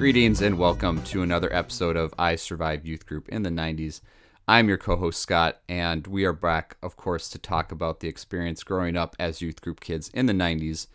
Greetings and welcome to another episode of I Survived Youth Group in the 90s. I'm your co-host Scott, and we are back, of course, to talk about the experience growing up as youth group kids in the 90s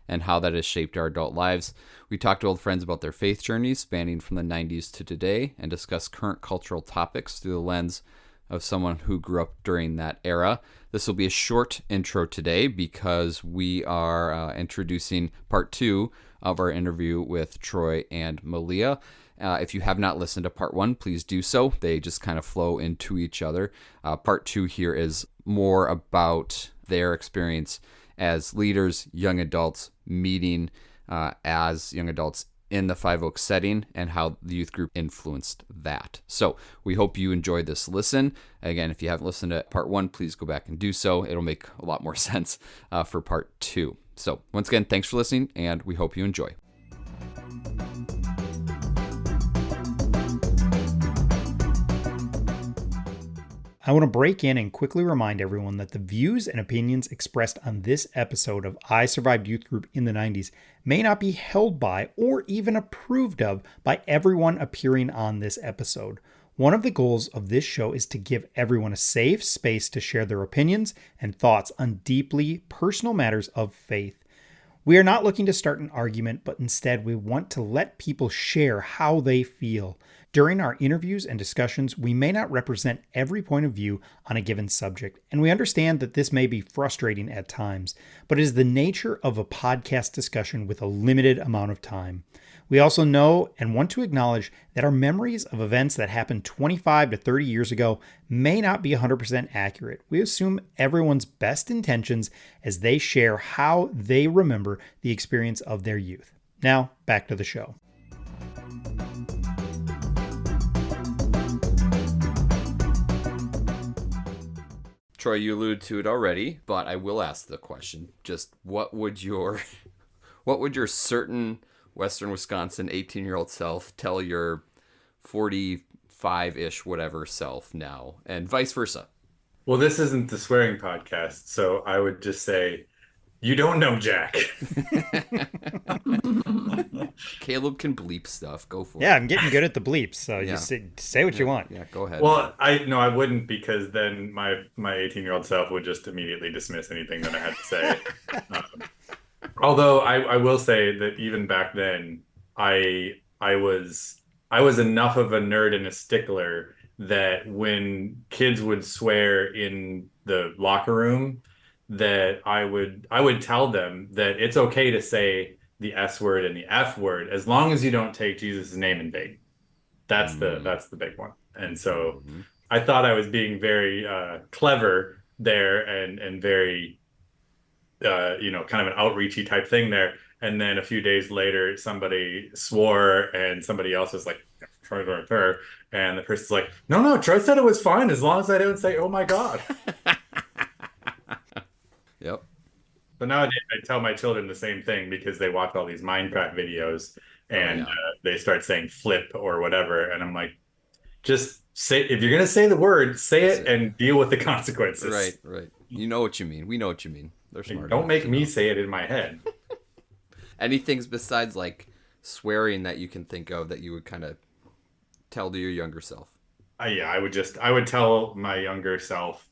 and how that has shaped our adult lives. We talk to old friends about their faith journeys spanning from the 90s to today and discuss current cultural topics through the lens of someone who grew up during that era. This will be a short intro today because we are introducing part 2 of our interview with Troy and Meleah. If you have not listened to part 1, please do so. They just kind of flow into each other. Part 2 here is more about their experience as leaders, young adults, meeting as young adults in the Five Oaks setting and how the youth group influenced that. So we hope you enjoy this listen. Again, if you haven't listened to part 1, please go back and do so. It'll make a lot more sense for part 2. So once again, thanks for listening, and we hope you enjoy. I want to break in and quickly remind everyone that the views and opinions expressed on this episode of I Survived Youth Group in the 90s may not be held by or even approved of by everyone appearing on this episode. One of the goals of this show is to give everyone a safe space to share their opinions and thoughts on deeply personal matters of faith. We are not looking to start an argument, but instead we want to let people share how they feel. During our interviews and discussions, we may not represent every point of view on a given subject, and we understand that this may be frustrating at times, but it is the nature of a podcast discussion with a limited amount of time. We also know and want to acknowledge that our memories of events that happened 25 to 30 years ago may not be 100% accurate. We assume everyone's best intentions as they share how they remember the experience of their youth. Now, back to the show. Troy, you alluded to it already, but I will ask the question. Just what would your certain Western Wisconsin 18-year-old self tell your 45-ish whatever self now, and vice versa? Well, this isn't the swearing podcast, so I would just say, you don't know Jack. Caleb can bleep stuff. Go for it. Yeah, I'm getting good at the bleeps, so Yeah. you say what you want. Yeah, go ahead. Well, I wouldn't, because then my 18-year-old self would just immediately dismiss anything that I had to say. Although I will say that even back then, I was enough of a nerd and a stickler that when kids would swear in the locker room, that I would tell them that it's okay to say the S word and the F word as long as you don't take Jesus' name in vain. That's the big one. And so I thought I was being very clever there and very kind of an outreachy type thing there. And then a few days later, somebody swore and somebody else was like, Troy, and the person's like, no, Troy said it was fine as long as I didn't say, oh my God. Yep. So nowadays I tell my children the same thing because they watch all these Minecraft videos and they start saying flip or whatever. And I'm like, just say, if you're going to say the word, say it and deal with the consequences. Right. You know what you mean. We know what you mean. They're smart. Don't make me say it in my head. Anything besides like swearing that you can think of that you would kind of tell to your younger self? I would tell my younger self,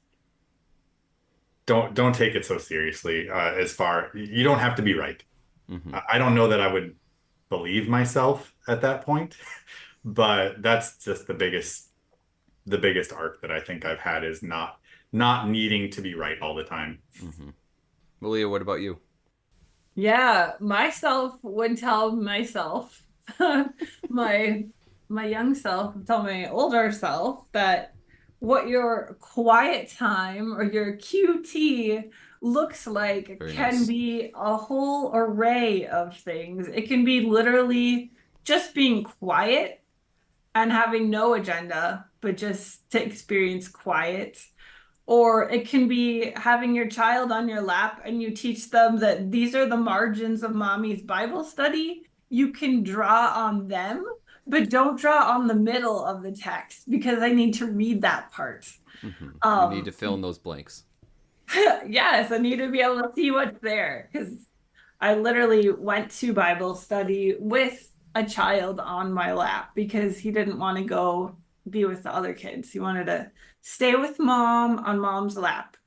don't take it so seriously. You don't have to be right. Mm-hmm. I don't know that I would believe myself at that point, but that's just the biggest arc that I think I've had is not needing to be right all the time. Mm-hmm. Meleah, what about you? Yeah, myself would tell myself, my young self would tell my older self that what your quiet time or your QT looks like can be a whole array of things. It can be literally just being quiet and having no agenda, but just to experience quiet. Or it can be having your child on your lap and you teach them that these are the margins of mommy's Bible study. You can draw on them, but don't draw on the middle of the text because I need to read that part. Mm-hmm. You need to fill in those blanks. Yes, I need to be able to see what's there because I literally went to Bible study with a child on my lap because he didn't want to go be with the other kids. He wanted to stay with mom on mom's lap.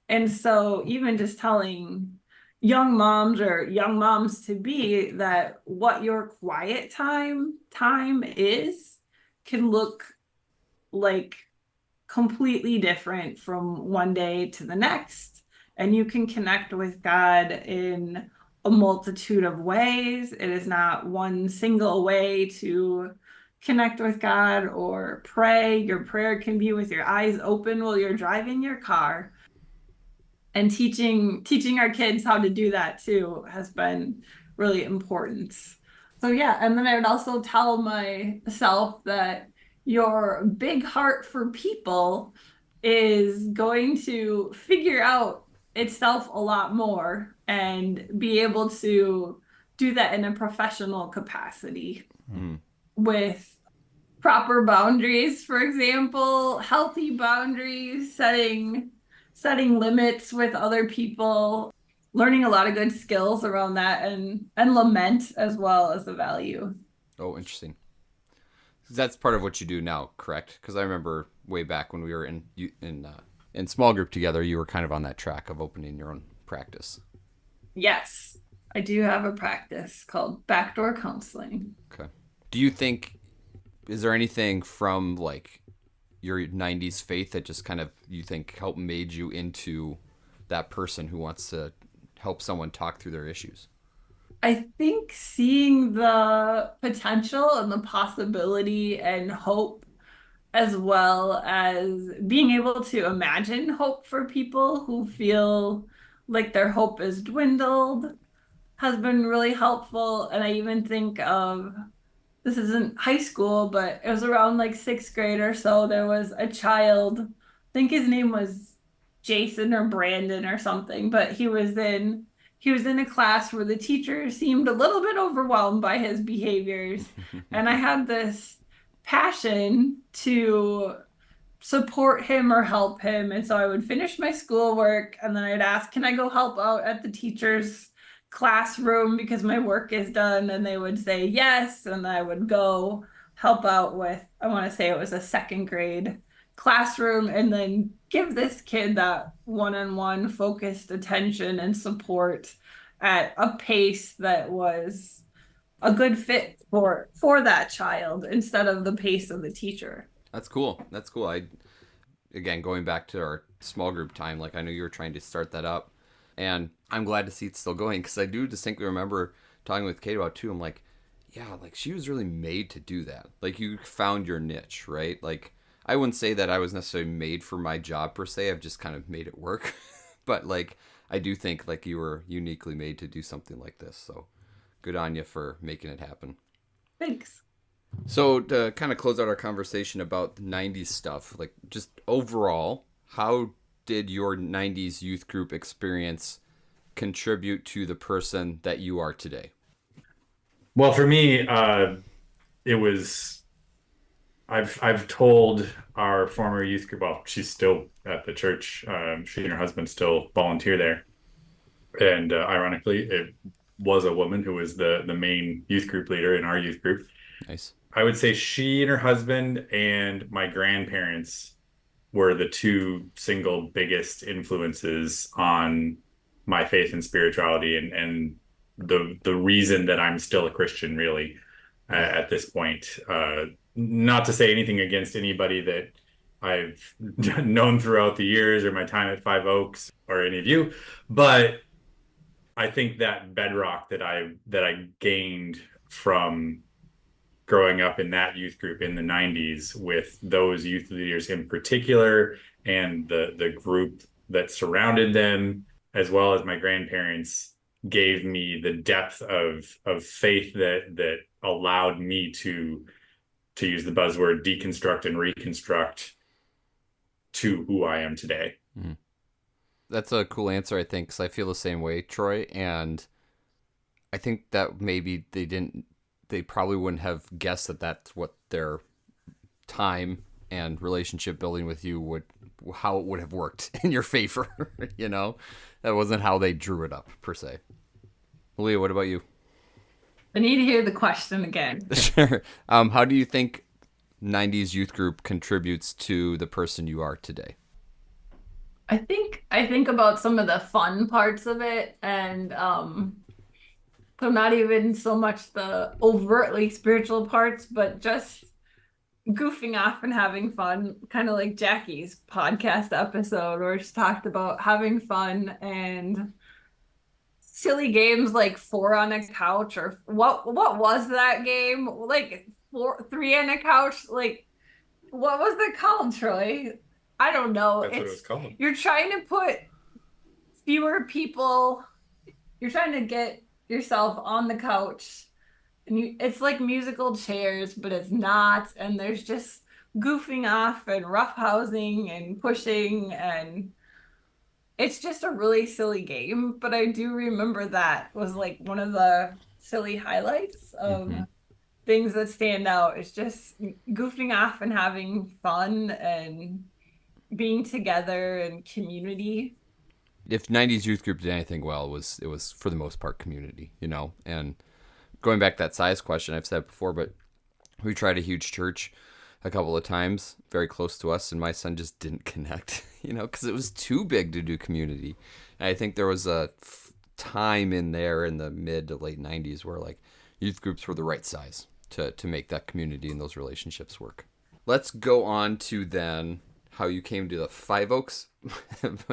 And so even just telling young moms or young moms to be that what your quiet time is can look like completely different from one day to the next. And you can connect with God in a multitude of ways. It is not one single way to connect with God or pray. Your prayer can be with your eyes open while you're driving your car. And teaching our kids how to do that too has been really important. So yeah, and then I would also tell myself that your big heart for people is going to figure out itself a lot more and be able to do that in a professional capacity with proper boundaries, for example, healthy boundaries, setting limits with other people, learning a lot of good skills around that, and lament as well as a value. Oh, interesting. That's part of what you do now, correct? Because I remember way back when we were in small group together, you were kind of on that track of opening your own practice. Yes, I do have a practice called backdoor counseling. Okay. Do you think, is there anything from like your 90s faith that just kind of, you think, helped made you into that person who wants to help someone talk through their issues? I think seeing the potential and the possibility and hope, as well as being able to imagine hope for people who feel like their hope is dwindled, has been really helpful. And I even think of, this isn't high school, but it was around like sixth grade or so. There was a child, I think his name was Jason or Brandon or something, but he was in a class where the teacher seemed a little bit overwhelmed by his behaviors. And I had this passion to support him or help him. And so I would finish my schoolwork and then I'd ask, can I go help out at the teacher's classroom because my work is done? And they would say yes. And I would go help out with, I want to say it was a second grade classroom, and then give this kid that one-on-one focused attention and support at a pace that was a good fit for that child instead of the pace of the teacher. That's cool. That's cool. Again, going back to our small group time, like I know you were trying to start that up, and I'm glad to see it's still going, because I do distinctly remember talking with Kate about it too. I'm like, yeah, like she was really made to do that. Like you found your niche, right? Like I wouldn't say that I was necessarily made for my job per se. I've just kind of made it work. But like I do think like you were uniquely made to do something like this. So good on you for making it happen. Thanks. So to kind of close out our conversation about the 90s stuff, like just overall, how did your 90s youth group experience contribute to the person that you are today? Well, for me, it was, I've told our former youth group, well, she's still at the church. She and her husband still volunteer there. And ironically, it was a woman who was the main youth group leader in our youth group. Nice. I would say she and her husband and my grandparents were the two single biggest influences on my faith and spirituality, and the reason that I'm still a Christian, really, at this point. Not to say anything against anybody that I've known throughout the years or my time at Five Oaks or any of you, but I think that bedrock that I gained from growing up in that youth group in the 90s with those youth leaders in particular, and the group that surrounded them, as well as my grandparents, gave me the depth of faith that allowed me to use the buzzword deconstruct and reconstruct to who I am today. Mm-hmm. That's a cool answer, I think, because I feel the same way, Troy. And I think that maybe they probably wouldn't have guessed that that's what their time and relationship building with you how it would have worked in your favor. That wasn't how they drew it up per se. Meleah, what about you? I need to hear the question again. Sure. How do you think 90s youth group contributes to the person you are today? I think about some of the fun parts of it, and so not even so much the overtly spiritual parts, but just goofing off and having fun, kind of like Jackie's podcast episode where she talked about having fun and silly games like four on a couch, or what was that game? Like three on a couch, like what was it called, Troy? I don't know. That's what it was called. You're trying to put fewer people, you're trying to get yourself on the couch, and it's like musical chairs, but it's not, and there's just goofing off and roughhousing and pushing, and it's just a really silly game. But I do remember that was like one of the silly highlights of things that stand out. It's just goofing off and having fun and being together and community. If 90s youth group did anything well, it was for the most part community, you know. And going back to that size question, I've said it before, but we tried a huge church a couple of times, very close to us, and my son just didn't connect, you know, because it was too big to do community. And I think there was a time in there in the mid to late 90s where like youth groups were the right size to make that community and those relationships work. Let's go on to then how you came to the Five Oaks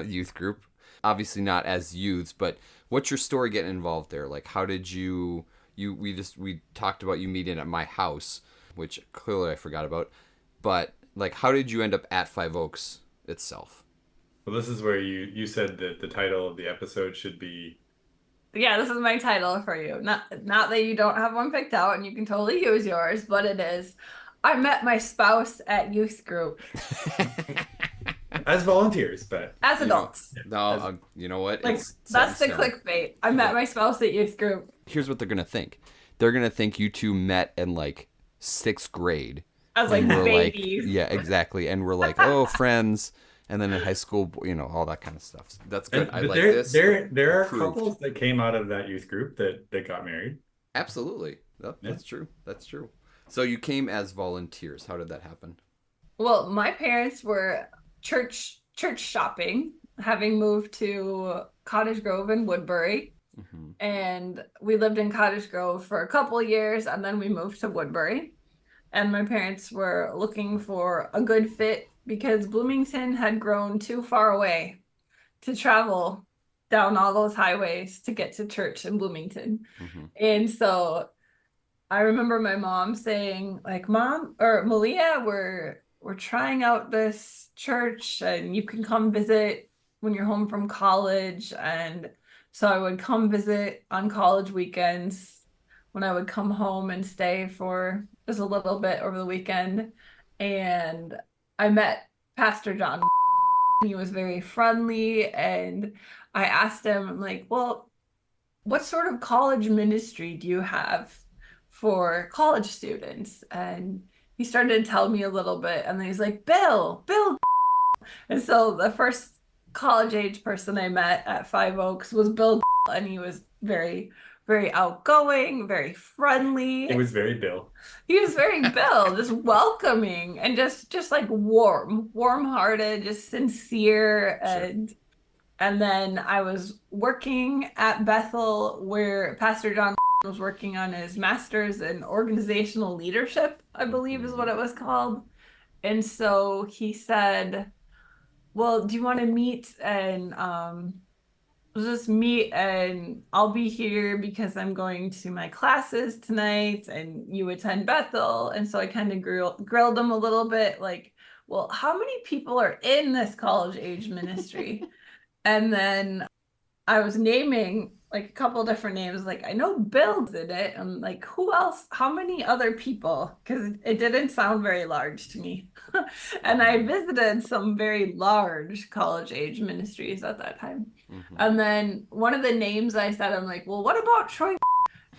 youth group. Obviously not as youths, but what's your story getting involved there? Like, how did we talked about you meeting at my house, which clearly I forgot about, but like, how did you end up at Five Oaks itself? Well, this is where you said that the title of the episode should be. Yeah, this is my title for you. Not that you don't have one picked out and you can totally use yours, but it is, I met my spouse at youth group. As volunteers, but as adults. You know what? Like, that's the clickbait. I met my spouse at youth group. Here's what they're gonna think. They're gonna think you two met in like 6th grade. As like babies. Like, yeah, exactly. And we're like, oh, friends. And then in high school, you know, all that kind of stuff. That's good. I like this. There are couples that came out of that youth group that got married. Absolutely. That's true. That's true. So you came as volunteers. How did that happen? Well, my parents were church shopping, having moved to Cottage Grove in Woodbury. Mm-hmm. And we lived in Cottage Grove for a couple of years, and then we moved to Woodbury. And my parents were looking for a good fit because Bloomington had grown too far away to travel down all those highways to get to church in Bloomington. Mm-hmm. And so I remember my mom saying, like, Mom or Meleah, we're trying out this church and you can come visit when you're home from college. And so I would come visit on college weekends when I would come home and stay for just a little bit over the weekend. And I met Pastor John. He was very friendly, and I asked him, I'm like, well, what sort of college ministry do you have for college students? And he started to tell me a little bit, and then he's like, Bill. And so the first college age person I met at Five Oaks was Bill, and he was very, very outgoing, very friendly. It was very Bill. He was very Bill, just welcoming and just like warm-hearted, just sincere. And then I was working at Bethel where Pastor John was working on his master's in organizational leadership, I believe is what it was called. And so he said, well, do you want to meet and we'll just meet and I'll be here because I'm going to my classes tonight and you attend Bethel. And so I kind of grilled him a little bit, like, well, how many people are in this college age ministry? And then I was naming like a couple different names. Like, I know Bill's in it. And like, who else? How many other people? Because it didn't sound very large to me. And I visited some very large college age ministries at that time. Mm-hmm. And then one of the names I said, I'm like, well, what about Troy?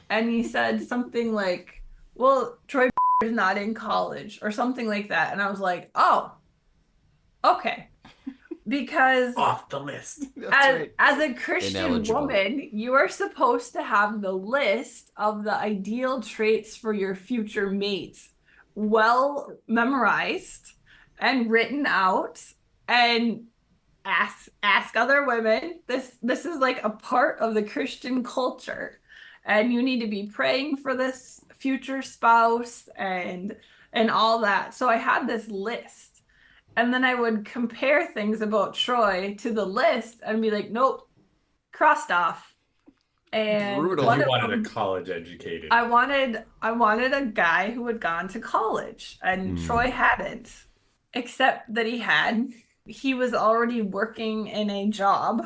And he said something like, well, Troy is not in college or something like that. And I was like, oh, okay. because Off the list. That's as, right. as a Christian Ineligible. woman, you are supposed to have the list of the ideal traits for your future mates well memorized and written out, and ask other women. This is like a part of the Christian culture, and you need to be praying for this future spouse and all that. So I had this list, and then I would compare things about Troy to the list and be like, nope, crossed off. And Brutal. Because one you of wanted a them, college educated. I wanted a guy who had gone to college, and Troy hadn't, except that he was already working in a job,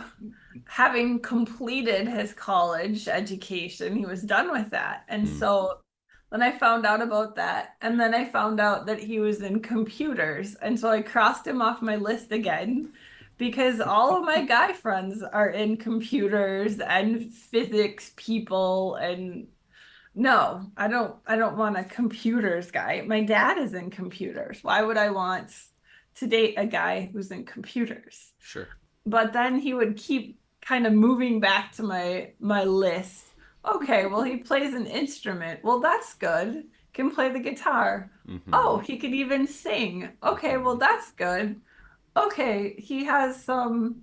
having completed his college education. He was done with that. And so then I found out about that. And then I found out that he was in computers. And so I crossed him off my list again because all of my guy friends are in computers and physics people. And no, I don't want a computers guy. My dad is in computers. Why would I want to date a guy who's in computers? Sure. But then he would keep kind of moving back to my list. Okay, well, he plays an instrument. Well, that's good. Can play the guitar. Oh, he could even sing. Okay, well, that's good. Okay, he has some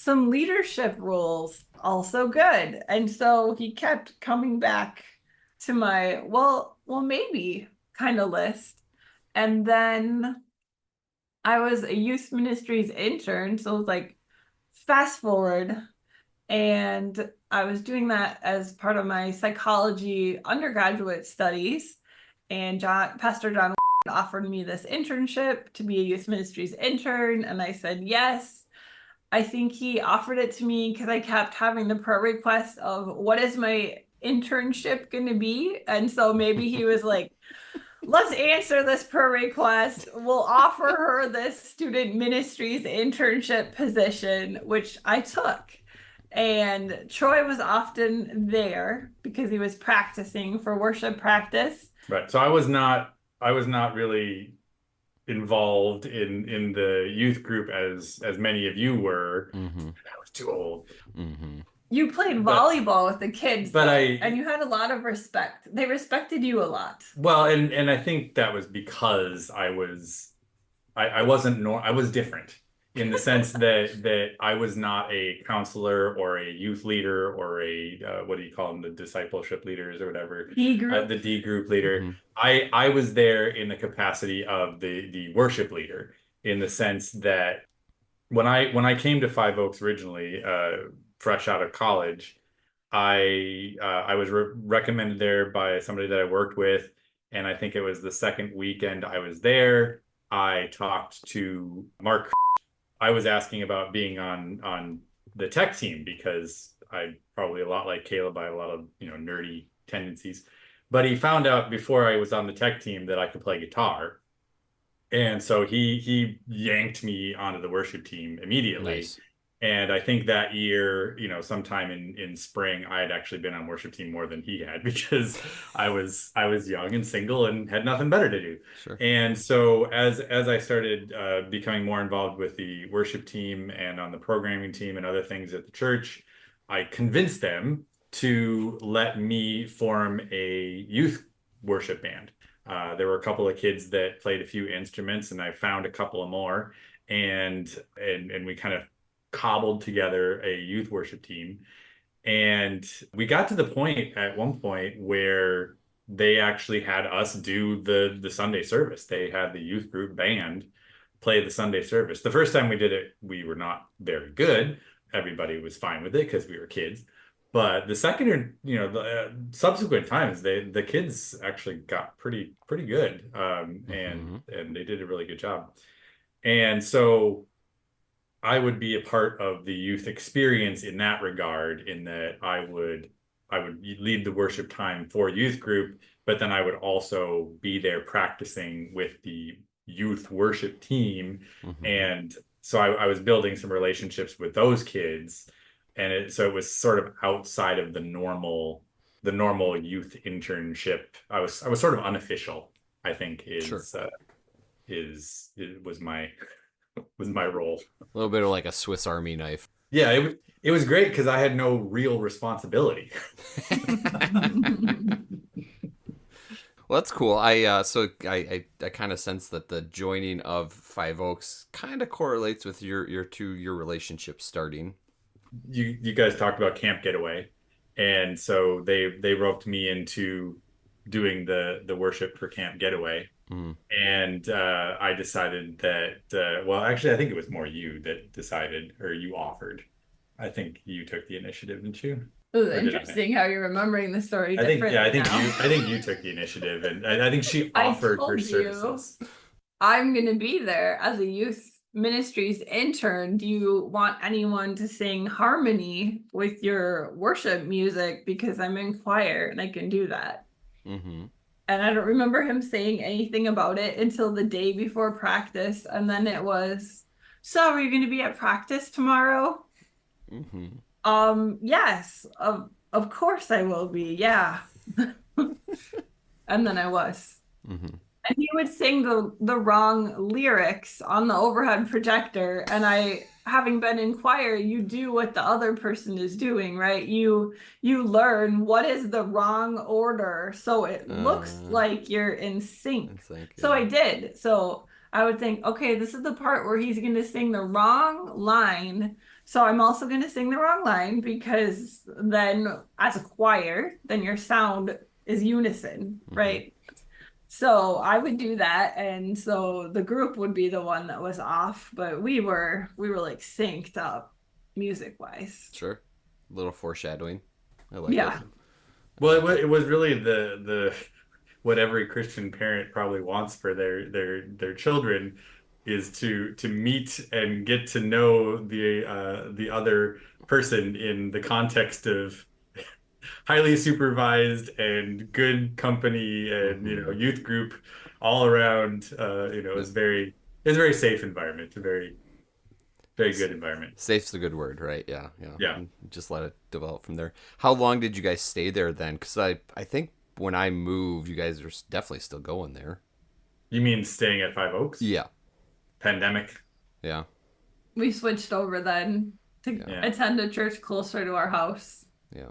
leadership roles. Also good. And so he kept coming back to my well maybe kind of list. And then I was a youth ministries intern, so it was like fast forward, and I was doing that as part of my psychology undergraduate studies. And Pastor John offered me this internship to be a youth ministries intern, and I said yes. I think he offered it to me because I kept having the prayer request of what is my internship going to be, and so maybe he was like, let's answer this prayer request. We'll offer her this student ministries internship position, which I took. And Troy was often there because he was practicing for worship practice. Right. So I was not really involved in the youth group as many of you were. I was too old. You played But- volleyball with the kids, but though, I- and you had a lot of respect. They respected you a lot. Well, and I think that was because I wasn't I was different in the sense that I was not a counselor or a youth leader or a what do you call them, the discipleship leaders or whatever, D group. the D group leader. I was there in the capacity of the worship leader, in the sense that when I came to Five Oaks originally, fresh out of college, I was recommended there by somebody that I worked with, and I think it was the second weekend I was there. I talked to Mark. I was asking about being on the tech team because I probably a lot like Caleb. I have a lot of nerdy tendencies, but he found out before I was on the tech team that I could play guitar, and so he yanked me onto the worship team immediately. Nice. And I think that year, sometime in spring, I had actually been on worship team more than he had because I was young and single and had nothing better to do. Sure. And so as I started becoming more involved with the worship team and on the programming team and other things at the church, I convinced them to let me form a youth worship band. There were a couple of kids that played a few instruments, and I found a couple of more, and we kind of cobbled together a youth worship team. And we got to the point at one point where they actually had us do the Sunday service. They had the youth group band play the Sunday service. The first time we did it, we were not very good. Everybody was fine with it because we were kids. But the second, the subsequent times, the kids actually got pretty good, and they did a really good job. And so I would be a part of the youth experience in that regard, in that I would lead the worship time for youth group, but then I would also be there practicing with the youth worship team. And so I was building some relationships with those kids, and so it was sort of outside of the normal youth internship. I was sort of unofficial, I think, was my was my role. A little bit of like a Swiss Army knife. Yeah, it was great because I had no real responsibility. Well, that's cool. I kind of sense that the joining of Five Oaks kind of correlates with your relationship starting. You guys talked about Camp Getaway, and so they roped me into doing the worship for Camp Getaway. Mm. And I decided that, well, actually, I think it was more you that decided, or you offered. I think you took the initiative, didn't you? It was Or did I? interesting how you're remembering the story I think, differently yeah, now. I think you took the initiative, and I think she I offered her told you. services. I'm going to be there as a youth ministries intern. Do you want anyone to sing harmony with your worship music? Because I'm in choir and I can do that. Mm-hmm. And I don't remember him saying anything about it until the day before practice. And then it was, so are you going to be at practice tomorrow? Mm-hmm. Yes, of course I will be. Yeah. And then I was. Mm-hmm. And he would sing the wrong lyrics on the overhead projector. And I, having been in choir, you do what the other person is doing, right? You learn what is the wrong order so it looks like you're in sync. So I did. So I would think, okay, this is the part where he's going to sing the wrong line. So I'm also going to sing the wrong line because then as a choir, then your sound is unison, right? So I would do that, and so the group would be the one that was off, but we were like synced up music wise. Sure. A little foreshadowing. I like Yeah. it. Well, it was really the what every Christian parent probably wants for their children is to meet and get to know the other person in the context of highly supervised and good company and youth group all around. It's a very safe environment, a very good environment. Safe's the good word, right? Yeah, yeah. Yeah. And just let it develop from there. How long did you guys stay there then? Because I think when I moved, you guys are definitely still going there. You mean staying at Five Oaks? Yeah. Pandemic. Yeah. We switched over then to Yeah. attend a church closer to our house Yeah.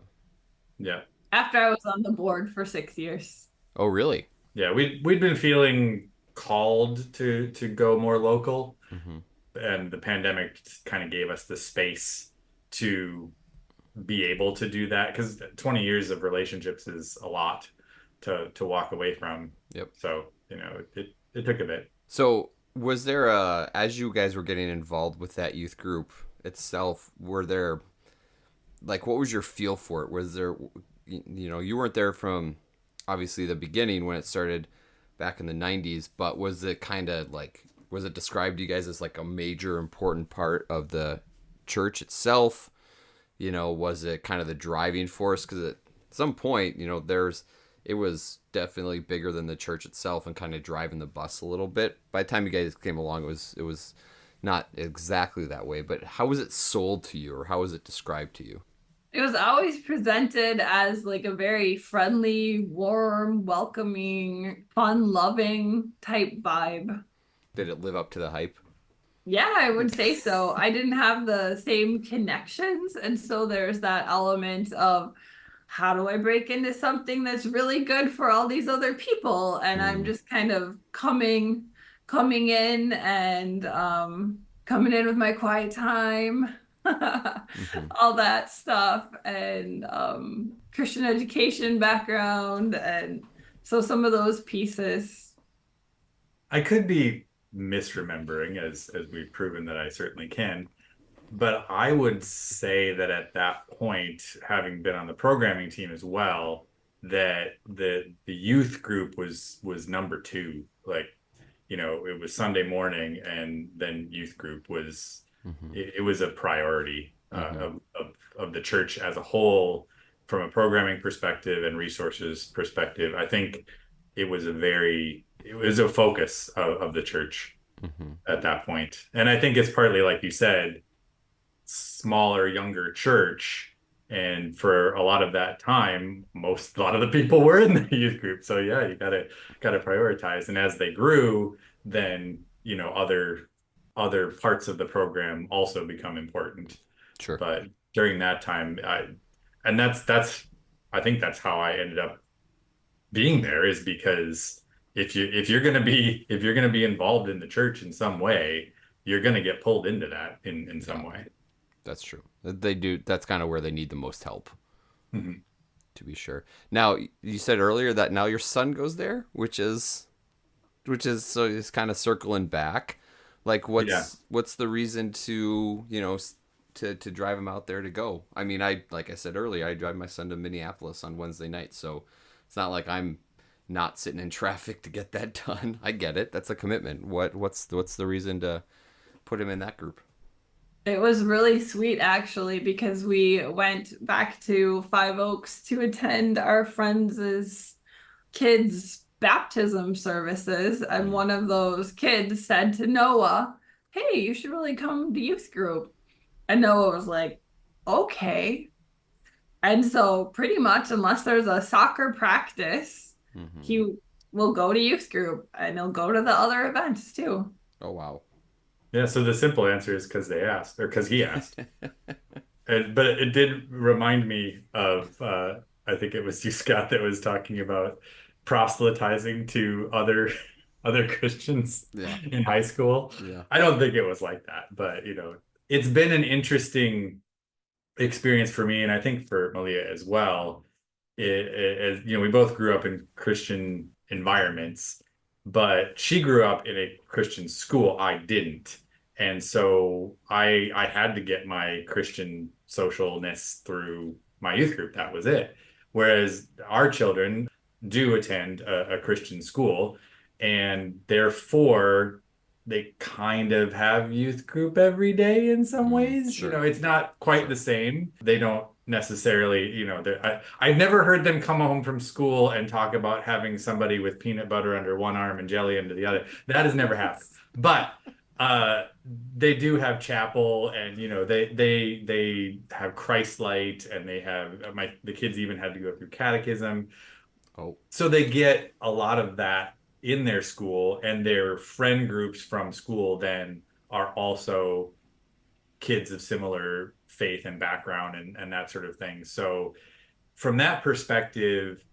Yeah. after I was on the board for 6 years. Oh, really? Yeah. We'd been feeling called to go more local, Mm-hmm. and the pandemic kind of gave us the space to be able to do that because 20 years of relationships is a lot to walk away from. Yep. So, it took a bit. So was there as you guys were getting involved with that youth group itself, were there like what was your feel for it? Was there you weren't there from obviously the beginning when it started back in the 90s, but was it kind of like was it described to you guys as like a major important part of the church itself? Was it kind of the driving force? Because at some point, it was definitely bigger than the church itself and kind of driving the bus a little bit. By the time you guys came along, it was not exactly that way. But how was it sold to you, or how was it described to you? It was always presented as like a very friendly, warm, welcoming, fun-loving type vibe. Did it live up to the hype? Yeah, I would say so. I didn't have the same connections. And so there's that element of how do I break into something that's really good for all these other people? And I'm just kind of coming in and coming in with my quiet time, all that stuff, and Christian education background. And so some of those pieces. I could be misremembering, as we've proven that I certainly can. But I would say that at that point, having been on the programming team as well, that the youth group was number two. Like, it was Sunday morning, and then youth group was it was a priority of the church as a whole from a programming perspective and resources perspective. I think it was a focus of the church at that point. And I think it's partly, like you said, smaller, younger church. And for a lot of that time, a lot of the people were in the youth group. So yeah, you gotta prioritize. And as they grew, then, other parts of the program also become important. Sure. But during that time, and that's I think that's how I ended up being there, is because if you're gonna be involved in the church in some way, you're gonna get pulled into that in some way. That's true. They do. That's kind of where they need the most help, Mhm. to be sure. Now, you said earlier that now your son goes there, which is so it's kind of circling back. Like, Yeah. what's the reason to to drive him out there to go? I mean, like I said earlier, I drive my son to Minneapolis on Wednesday night, so it's not like I'm not sitting in traffic to get that done. I get it. That's a commitment. What's the reason to put him in that group? It was really sweet actually because we went back to Five Oaks to attend our friends' kids' baptism services, and one of those kids said to Noah, "Hey, you should really come to youth group." And Noah was like, "Okay." And so pretty much unless there's a soccer practice, Mm-hmm. he will go to youth group and he'll go to the other events too. Oh wow. Yeah, so the simple answer is because they asked, or because he asked. But it did remind me of, I think it was you, Scott, that was talking about proselytizing to other other Christians Yeah. in high school. Yeah. I don't think it was like that, but it's been an interesting experience for me, and I think for Meleah as well. We both grew up in Christian environments, but she grew up in a Christian school. I didn't. And so I had to get my Christian socialness through my youth group. That was it. Whereas our children do attend a Christian school, and therefore they kind of have youth group every day in some ways. Sure. It's not quite the same. They don't necessarily, I've never heard them come home from school and talk about having somebody with peanut butter under one arm and jelly under the other. That has never happened. But they do have chapel, and they have Christ Light, and they have the kids even had to go through catechism. Oh. So they get a lot of that in their school, and their friend groups from school then are also kids of similar faith and background, and that sort of thing. So from that perspective,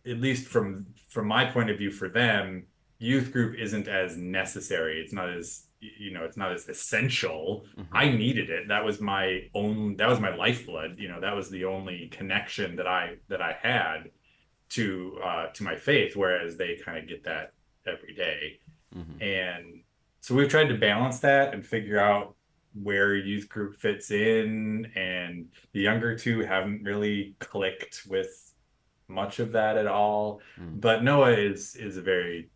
at least from my point of view, for them, youth group isn't as necessary. It's not as it's not as essential. Mm-hmm. I needed it. That was my lifeblood. That was the only connection that I had to my faith, whereas they kind of get that every day. Mm-hmm. And so we've tried to balance that and figure out where youth group fits in, and the younger two haven't really clicked with much of that at all. But Noah is a very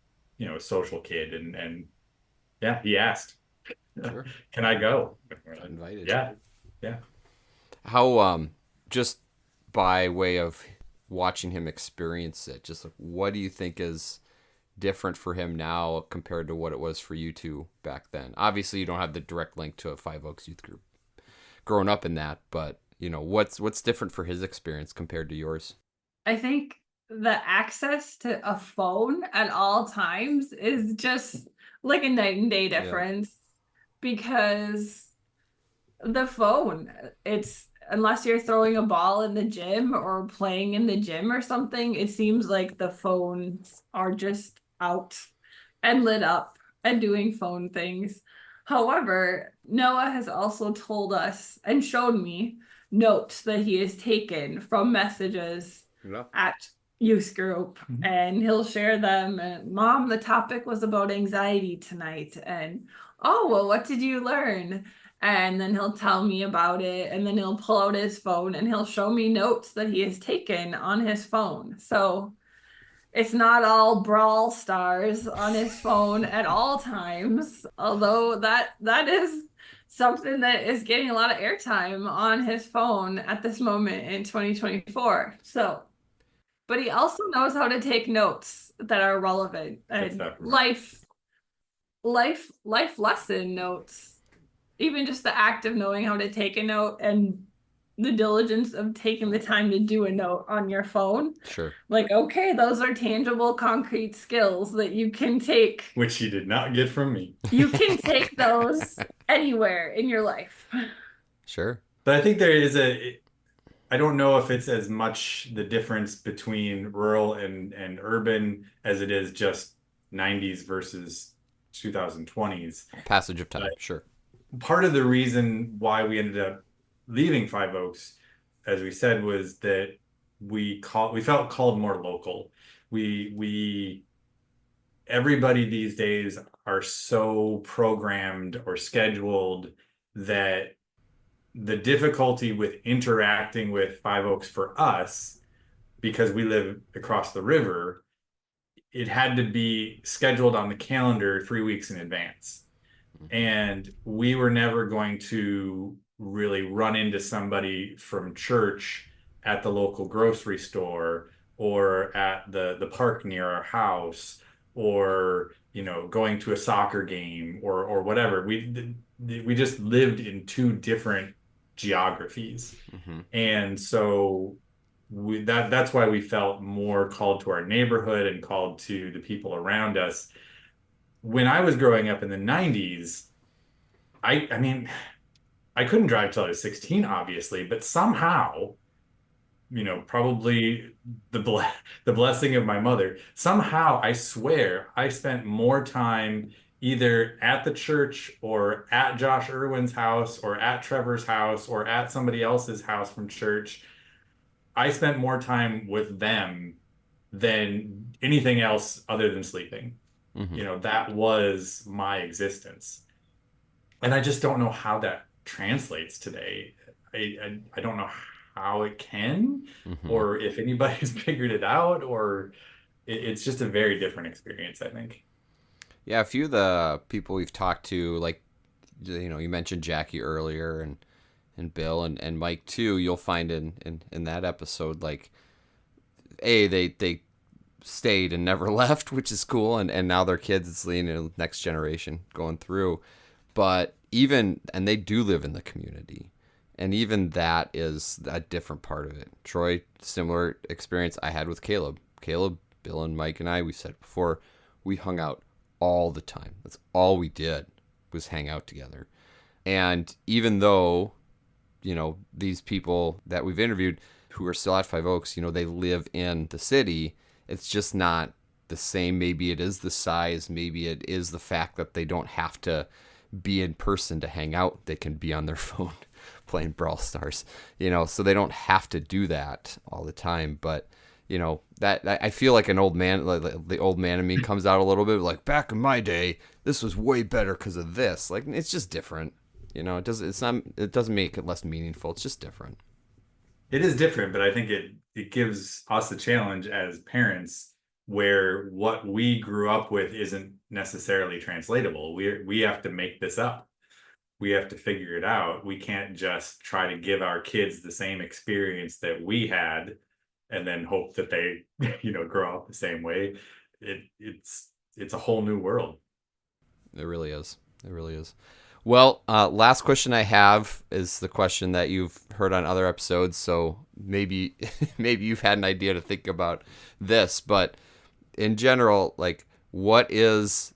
social kid, and yeah, he asked, Sure. can I go? Invited. Yeah. How just by way of watching him experience it, just like, what do you think is different for him now compared to what it was for you two back then? Obviously, you don't have the direct link to a Five Oaks youth group growing up in that, but what's different for his experience compared to yours? I think the access to a phone at all times is just like a night and day difference because the phone, it's unless you're throwing a ball in the gym or playing in the gym or something, it seems like the phones are just out and lit up and doing phone things. However, Noah has also told us and shown me notes that he has taken from messages at youth group, and he'll share them. And Mom, the topic was about anxiety tonight. And oh, well, what did you learn? And then he'll tell me about it, and then he'll pull out his phone and he'll show me notes that he has taken on his phone. So it's not all Brawl Stars on his phone at all times, although that is something that is getting a lot of airtime on his phone at this moment in 2024. So, but he also knows how to take notes that are relevant and life lesson notes. Even just the act of knowing how to take a note and the diligence of taking the time to do a note on your phone. Sure. Like, okay, those are tangible, concrete skills that you can take. Which you did not get from me. You can take those anywhere in your life. Sure. But I think there is I don't know if it's as much the difference between rural and urban as it is just 90s versus 2020s. Passage of time. Sure. Part of the reason why we ended up leaving Five Oaks, as we said, was that we felt called more local. We everybody these days are so programmed or scheduled that the difficulty with interacting with Five Oaks for us, because we live across the river, it had to be scheduled on the calendar 3 weeks in advance. And we were never going to really run into somebody from church at the local grocery store or at the park near our house, or going to a soccer game or whatever. We just lived in two different geographies. Mm-hmm. And so that's why we felt more called to our neighborhood and called to the people around us. When I was growing up in the 90s, I mean, I couldn't drive till I was 16, obviously, but somehow, probably the blessing of my mother, somehow I swear I spent more time either at the church or at Josh Irwin's house or at Trevor's house or at somebody else's house from church. I spent more time with them than anything else other than sleeping. Mm-hmm. That was my existence. And I just don't know how that translates today. I don't know how it can, Mm-hmm. or if anybody's figured it out, or it's just a very different experience, I think. Yeah, a few of the people we've talked to, like, you mentioned Jackie earlier, and Bill and Mike too, you'll find in that episode, like, they stayed and never left, which is cool, and now their kids, it's the next generation going through. But and they do live in the community, and even that is a different part of it. Troy, similar experience I had with Caleb, Bill, and Mike and I, we said before, we hung out all the time. That's all we did, was hang out together. And even though, these people that we've interviewed who are still at Five Oaks, they live in the city, it's just not the same. Maybe it is the size. Maybe it is the fact that they don't have to be in person to hang out. They can be on their phone playing Brawl Stars, so they don't have to do that all the time. But, that I feel like an old man, like the old man in me comes out a little bit, like, back in my day, this was way better because of this. Like, it's just different. It doesn't make it less meaningful. It's just different. It is different, but I think it gives us a challenge as parents where what we grew up with isn't necessarily translatable. We have to make this up. We have to figure it out. We can't just try to give our kids the same experience that we had and then hope that they, grow up the same way. It's a whole new world. It really is. It really is. Well, last question I have is the question that you've heard on other episodes, so maybe you've had an idea to think about this, but in general, like, what is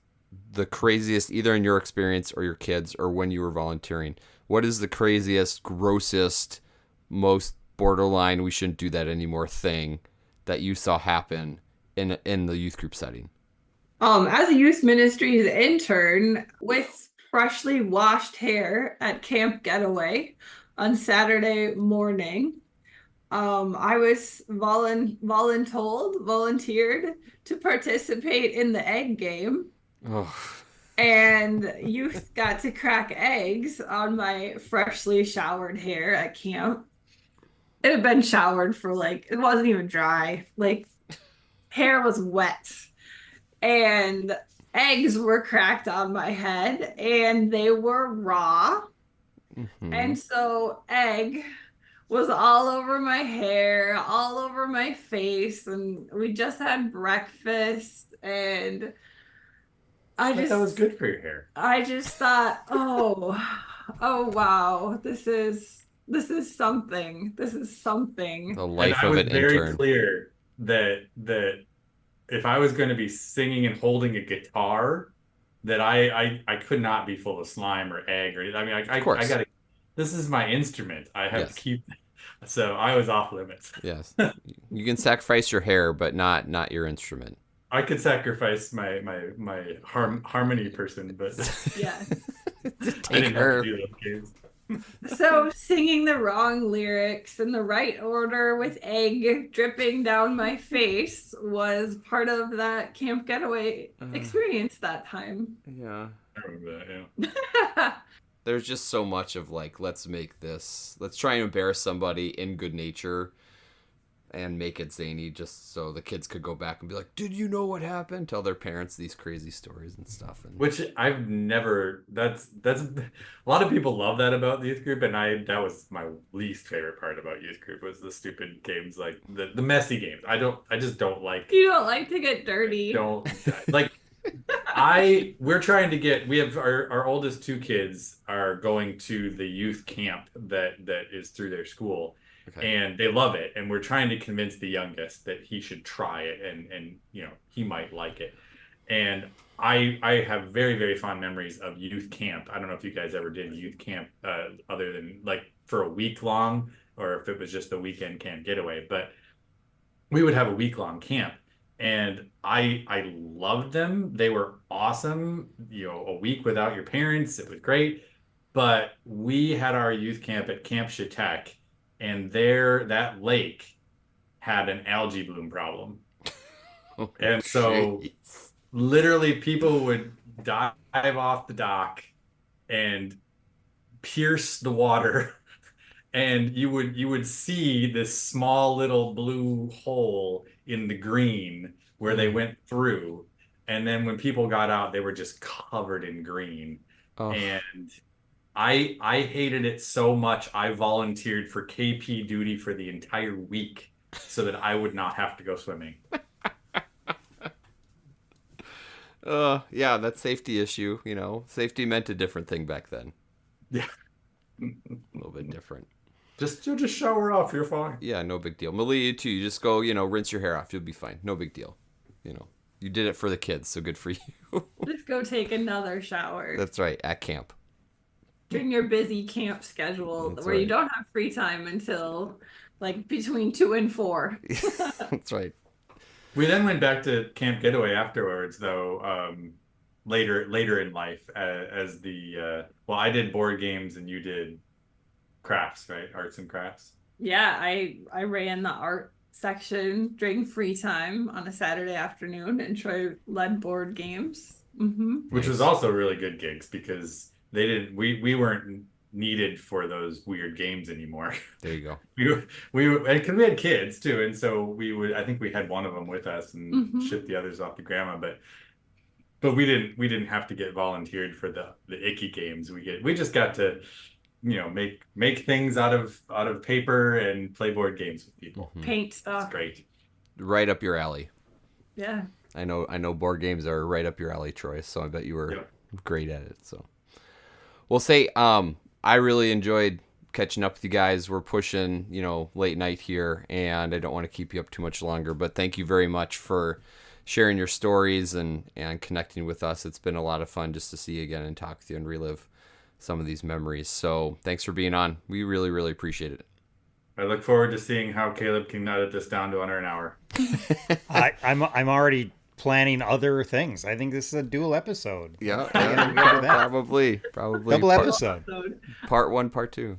the craziest, either in your experience or your kids or when you were volunteering, what is the craziest, grossest, most borderline, we shouldn't do that anymore thing that you saw happen in the youth group setting? As a youth ministries intern with freshly washed hair at Camp Getaway on Saturday morning, I was volunteered to participate in the egg game. Oh. And youth got to crack eggs on my freshly showered hair at camp. It had been showered for it wasn't even dry. Hair was wet. And eggs were cracked on my head and they were raw. Mm-hmm. And so egg was all over my hair, all over my face, and we just had breakfast, and That was good for your hair. I just thought, oh wow, this is This is something. This is something. The And life I of was an very intern. clear that if I was going to be singing and holding a guitar, that I could not be full of slime or egg or anything. I mean, Of I course. gotta. This is my instrument. I have to Yes. keep. So I was off limits. Yes. You can sacrifice your hair, but not your instrument. I could sacrifice my harmony person, but Yeah. I Take didn't have to her. do those games. So singing the wrong lyrics in the right order with egg dripping down my face was part of that camp getaway experience that time. Yeah. I remember that, yeah. There's just so much of like, let's try and embarrass somebody in good nature and make it zany just so the kids could go back and be like, did you know what happened? Tell their parents these crazy stories and stuff. And Which I've never. That's a lot of people love that about the youth group, and that was my least favorite part about youth group was the stupid games, like the messy games. I just don't like. You don't like to get dirty. Don't like. We're trying to get. We have our oldest two kids are going to the youth camp that is through their school. okay. And they love it, and we're trying to convince the youngest that he should try it, and he might like it. And I have very, very fond memories of youth camp. I don't know if you guys ever did youth camp, other than like for a week long, or if it was just a weekend camp getaway. But we would have a week long camp, and I loved them. They were awesome. A week without your parents, it was great. But we had our youth camp at Camp Shatek, and that lake had an algae bloom problem. And so Jeez. literally people would dive off the dock and pierce the water, and you would see this small little blue hole in the green where they went through, and then when people got out they were just covered in green. Oh. And I hated it so much I volunteered for KP duty for the entire week so that I would not have to go swimming. Yeah, that safety issue, safety meant a different thing back then. Yeah. A little bit different. You'll just shower off, you're fine. Yeah, no big deal. Meleah, you too. You just go, rinse your hair off. You'll be fine. No big deal. You did it for the kids, so good for you. Just go take another shower That's right, at camp. during your busy camp schedule That's where you right. don't have free time until like between 2 and 4. That's right. We then went back to Camp Getaway afterwards, though, later in life, as I did board games and you did crafts, right? Arts and crafts. Yeah, I ran the art section during free time on a Saturday afternoon, and Troy led board games. Which was also really good gigs because we weren't needed for those weird games anymore. There you go. And because we had kids too, and so I think we had one of them with us and shipped the others off to grandma, but we didn't have to get volunteered for the icky games. We just got to make things out of paper and play board games with people. Paint stuff. It's great. Right up your alley. Yeah. I know board games are right up your alley, Troy, so I bet you were great at it. So we'll say I really enjoyed catching up with you guys. We're pushing, late night here, and I don't want to keep you up too much longer, but thank you very much for sharing your stories and connecting with us. It's been a lot of fun just to see you again and talk with you and relive some of these memories. So thanks for being on. We really, really appreciate it. I look forward to seeing how Caleb can edit this down to under an hour. I'm already planning other things. I think this is a dual episode. Yeah, probably Double episode. Part 1, part 2.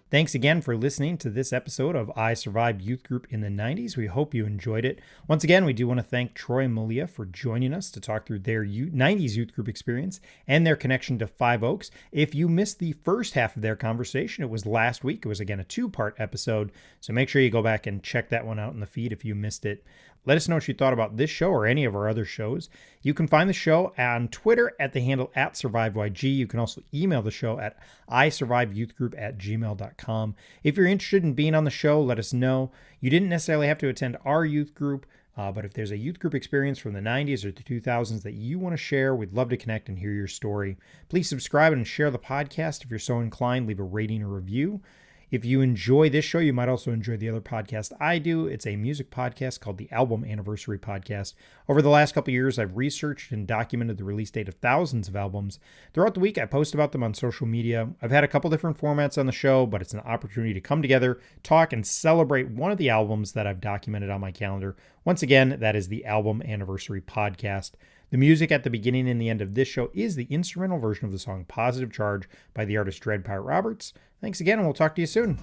Thanks again for listening to this episode of I Survived Youth Group in the 90s. We hope you enjoyed it. Once again, we do want to thank Troy and Meleah for joining us to talk through their 90s youth group experience and their connection to Five Oaks. If you missed the first half of their conversation, it was last week. It was, again, a 2-part episode. So make sure you go back and check that one out in the feed if you missed it. Let us know what you thought about this show or any of our other shows. You can find the show on Twitter at the handle @SurvivedYG. You can also email the show at ISurvivedYouthGroup@gmail.com. gmail.com. If you're interested in being on the show, let us know. You didn't necessarily have to attend our youth group, but if there's a youth group experience from the 90s or the 2000s that you want to share, we'd love to connect and hear your story. Please subscribe and share the podcast. If you're so inclined, leave a rating or review. If you enjoy this show, you might also enjoy the other podcast I do. It's a music podcast called the Album Anniversary Podcast. Over the last couple of years, I've researched and documented the release date of thousands of albums. Throughout the week, I post about them on social media. I've had a couple different formats on the show, but it's an opportunity to come together, talk, and celebrate one of the albums that I've documented on my calendar. Once again, that is the Album Anniversary Podcast. The music at the beginning and the end of this show is the instrumental version of the song Positive Charge by the artist Dread Pirate Roberts. Thanks again, and we'll talk to you soon.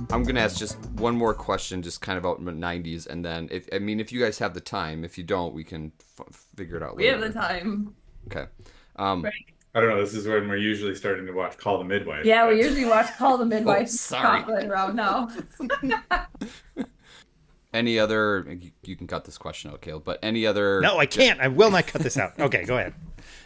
I'm going to ask just one more question, just kind of out in the 90s, and then, if you guys have the time. If you don't, we can figure it out later. We have the time. Okay. Right. I don't know. This is when we're usually starting to watch Call the Midwife. Yeah, we usually watch Call the Midwife. Oh, sorry. Chocolate around now. Any other, you can cut this question out, Caleb, but any other... No, I can't. I will not cut this out. Okay, go ahead.